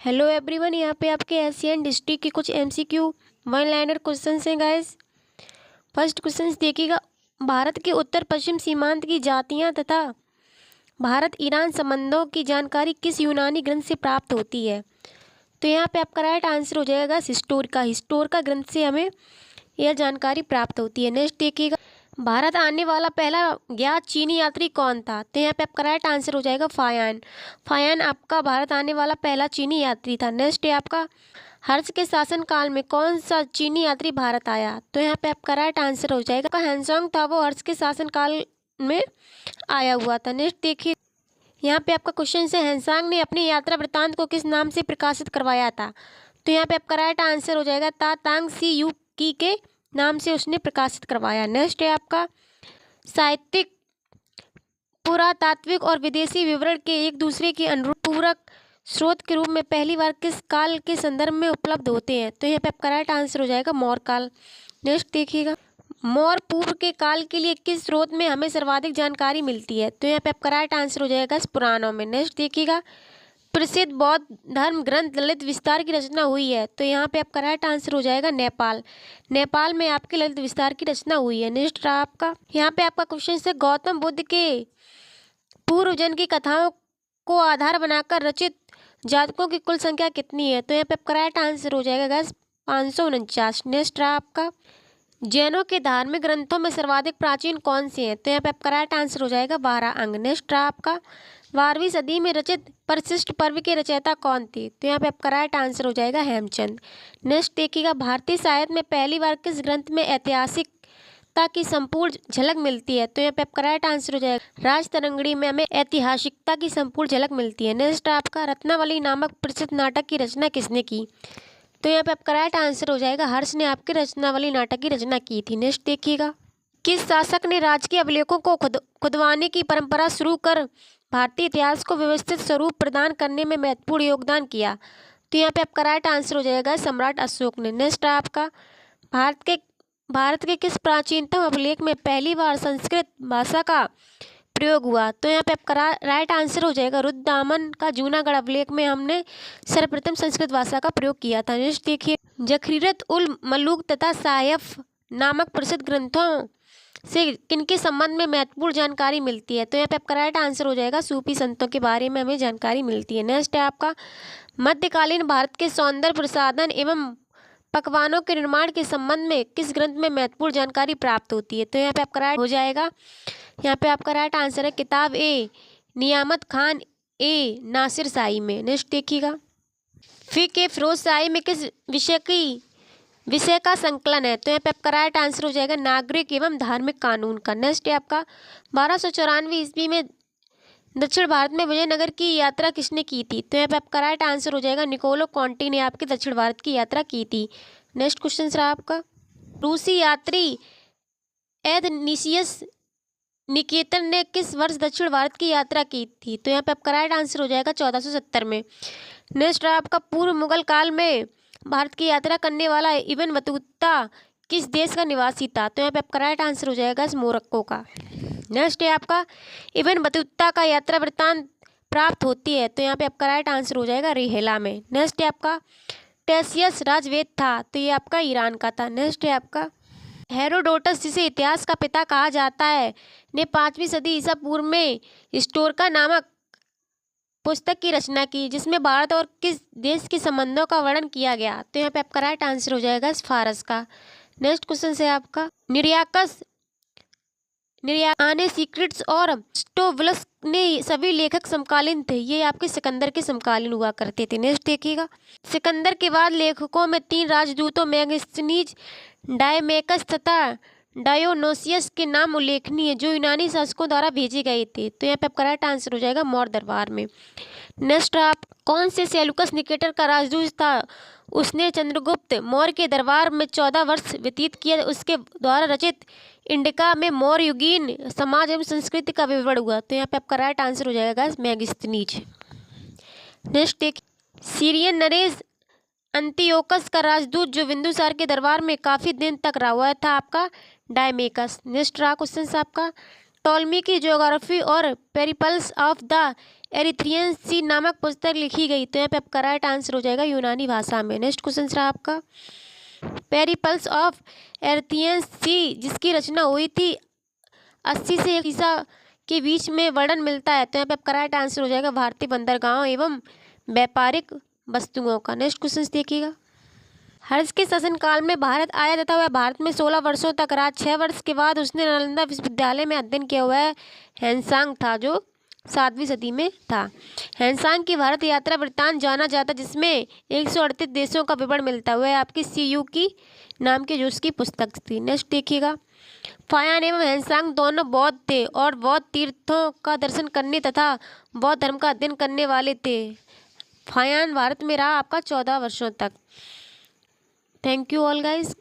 Hello everyone, यहाँ पे आपके एशियन हिस्ट्री के कुछ एमसीक्यू वन लाइनर क्वेश्चंस हैं गाइस। फर्स्ट क्वेश्चन देखिएगा, भारत के उत्तर पश्चिम सीमांत की जातियाँ तथा भारत ईरान संबंधों की जानकारी किस यूनानी ग्रंथ से प्राप्त होती है? तो यहाँ पे आपका राइट आंसर हो जाएगा हिस्टोरिका ग्रंथ से हमें यह जानकारी प्राप्त होती है। नेक्स्ट देखिएगा, भारत आने वाला पहला ज्ञात चीनी यात्री कौन था? तो यहाँ पे आपका राइट आंसर हो जाएगा फायान आपका भारत आने वाला पहला चीनी यात्री था। नेक्स्ट है आपका, हर्ष के शासनकाल में कौन सा चीनी यात्री भारत आया? तो यहाँ पे आपका राइट आंसर हो जाएगा हैंसोंग था, वो हर्ष के शासनकाल में आया हुआ था। नेक्स्ट देखिए, यहाँ पे आपका क्वेश्चन है, हैंसांग ने अपनी यात्रा वृत्तांत को किस नाम से प्रकाशित करवाया था? तो यहाँ पे आपका राइट आंसर हो जाएगा तातांग सी यू की के नाम से उसने प्रकाशित करवाया। नेक्स्ट है आपका, साहित्यिक पुरातात्विक और विदेशी विवरण के एक दूसरे के अनुरूप पूरक स्रोत के रूप में पहली बार किस काल के संदर्भ में उपलब्ध होते हैं? तो यहाँ पे आपका राइट आंसर हो जाएगा मौर्य काल। नेक्स्ट देखिएगा, मौर्य पूर्व के काल के लिए किस स्रोत में हमें सर्वाधिक जानकारी मिलती है? तो यहाँ पे आपका राइट आंसर हो जाएगा पुराणों में। नेक्स्ट देखिएगा, प्रसिद्ध बौद्ध धर्म ग्रंथ ललित विस्तार की रचना हुई है? तो यहाँ पे आपका राइट आंसर हो जाएगा नेपाल में आपके ललित विस्तार की रचना हुई है। नेक्स्ट रहा आपका, यहाँ पे आपका क्वेश्चन है, गौतम बुद्ध के पूर्व जन्म की कथाओं को आधार बनाकर रचित जातकों की कुल संख्या कितनी है? तो यहाँ पे आपका राइट आंसर हो जाएगा गैस 549। नेक्स्ट रहा आपका, जैनों के धार्मिक ग्रंथों में सर्वाधिक प्राचीन कौन से हैं? तो यहाँ पे आपका राइट आंसर हो जाएगा 12 अंग। नेक्स्ट रहा आपका, 12वीं सदी में रचित परिशिष्ट पर्व के रचयिता कौन थे? तो यहाँ पे आपका राइट आंसर हो जाएगा हेमचंद। नेक्स्ट देखिएगा, भारतीय साहित्य में पहली बार किस ग्रंथ में ऐतिहासिकता की संपूर्ण झलक मिलती है? तो यहाँ पे आपका राइट आंसर हो जाएगा राजतरंगिणी में हमें ऐतिहासिकता की संपूर्ण झलक मिलती है। नेक्स्ट आपका, रत्नावली नामक प्रसिद्ध नाटक की रचना किसने की? तो यहाँ पे आपका राइट आंसर हो जाएगा हर्ष ने आपके रचनावली नाटक की रचना की थी। नेक्स्ट देखिएगा, किस शासक ने राजकीय अभिलेखों को खुदवाने की परंपरा शुरू कर भारतीय इतिहास को व्यवस्थित स्वरूप प्रदान करने में महत्वपूर्ण योगदान किया? तो यहाँ पे आपका राइट आंसर हो जाएगा सम्राट अशोक ने। नेक्स्ट आपका, भारत के किस प्राचीनतम अभिलेख में पहली बार संस्कृत भाषा का प्रयोग हुआ? तो यहाँ पे आपका राइट आंसर हो जाएगा रुद्रदामन का जूनागढ़ अभिलेख में हमने सर्वप्रथम संस्कृत भाषा का प्रयोग किया था। नेक्स्ट देखिए, जखीरत उल मलूक तथा सायफ नामक प्रसिद्ध ग्रंथों से किनके संबंध में महत्वपूर्ण जानकारी मिलती है? तो यहाँ पे आपका राइट आंसर हो जाएगा सूफी संतों के बारे में हमें जानकारी मिलती है। नेक्स्ट है आपका, मध्यकालीन भारत के सौंदर्य प्रसाधन एवं पकवानों के निर्माण के संबंध में किस ग्रंथ में महत्वपूर्ण जानकारी प्राप्त होती है? तो यहाँ पे आपका राइट हो जाएगा, यहाँ पे आपका राइट आंसर है किताब ए नियामत खान ए नासिर शाही में। नेक्स्ट देखिएगा, फिक़ फिरोज शाही में किस विषय का संकलन है? तो यहाँ पे आपका राइट आंसर हो जाएगा नागरिक एवं धार्मिक कानून का। नेक्स्ट है आपका, 1294 ईस्वी में दक्षिण भारत में विजयनगर की यात्रा किसने की थी? तो यहाँ पे आपका राइट आंसर हो जाएगा निकोलो कॉन्टी ने आपके दक्षिण भारत की यात्रा की थी। नेक्स्ट क्वेश्चन रहा आपका, रूसी यात्री एथनीसियस निकेतन ने किस वर्ष दक्षिण भारत की यात्रा की थी? तो यहाँ पे आपका राइट आंसर हो जाएगा 1470 में। नेक्स्ट रहा आपका, पूर्व मुगल काल में भारत की यात्रा करने वाला इब्न बतूता किस देश का निवासी था? तो यहाँ पे आपका राइट आंसर हो जाएगा मोरक्को का। नेक्स्ट है आपका, इब्न बतूता का यात्रा वृत्तांत प्राप्त होती है? तो यहाँ पे आपका राइट आंसर हो जाएगा रिहेला में। नेक्स्ट है आपका, टेसियस राजवेद था? तो ये आपका ईरान का था। नेक्स्ट है आपका, हेरोडोटस जिसे इतिहास का पिता कहा जाता है ने 5वीं सदी ईसा पूर्व में हिस्टोरिका नामक पुस्तक की रचना की, जिसमें भारत और किस देश के संबंधों का वर्णन किया गया? तो यहाँ पे आपका राइट आंसर हो जाएगा फारस का। नेक्स्ट क्वेश्चन है आपका, निरियाने सीक्रेट्स और स्टोवलस ने सभी लेखक समकालीन थे, ये आपके सिकंदर के समकालीन हुआ करते थे। नेक्स्ट देखिएगा, सिकंदर के बाद लेखकों में 3 राजदूतों मेगास्थनीज, डायमेकस तथा डायोनोसियस के नाम उल्लेखनीय जो यूनानी शासकों द्वारा भेजे गए थे? तो यहाँ पे आपका राइट आंसर हो जाएगा मौर्य दरबार में। नेक्स्ट आप, कौन से सेल्यूकस निकेटर का राजदूत था? उसने चंद्रगुप्त मौर्य के दरबार में 14 वर्ष व्यतीत किया। उसके द्वारा रचित इंडिका में मौर्य युगीन समाज एवं संस्कृति का विवरण हुआ। तो यहाँ पे आपका राइट आंसर हो जाएगा मेगास्थनीज। नेक्स्ट देखिए, सीरियन नरेश अंतियोकस का राजदूत जो बिंदुसार के दरबार में काफी दिन तक रहा हुआ था आपका डायमेकस। नेक्स्ट रहा क्वेश्चन आपका, टॉलमी की ज्योग्राफी और पेरिपल्स ऑफ द एरिथ्रियन सी नामक पुस्तक लिखी गई? तो यहाँ पे आपका राइट आंसर हो जाएगा यूनानी भाषा में। नेक्स्ट क्वेश्चन रहा आपका पेरिपल्स ऑफ एरिथ्रियन सी जिसकी रचना हुई थी 80 से 1 ईसा के बीच में वर्णन मिलता है। तो यहाँ पे आपका राइट आंसर हो जाएगा भारतीय बंदरगाहों एवं व्यापारिक वस्तुओं का। नेक्स्ट क्वेश्चन देखिएगा हर्ष के शासनकाल में भारत आया तथा वह भारत में 16 वर्षों तक रहा। 6 वर्ष के बाद उसने नालंदा विश्वविद्यालय में अध्ययन किया हुआ है। हैनसांग था जो 7वीं सदी में था। हैनसांग की भारत यात्रा वृत्तांत जाना जाता जिसमें 138 देशों का विवरण मिलता हुआ है आपकी CU की नाम की जो उसकी पुस्तक थी। नेक्स्ट देखिएगा फायान एवं हैनसांग दोनों बौद्ध थे और बौद्ध तीर्थों का दर्शन करने तथा बौद्ध धर्म का अध्ययन करने वाले थे। फायान भारत में रहा आपका 14 वर्षों तक। Thank you all guys.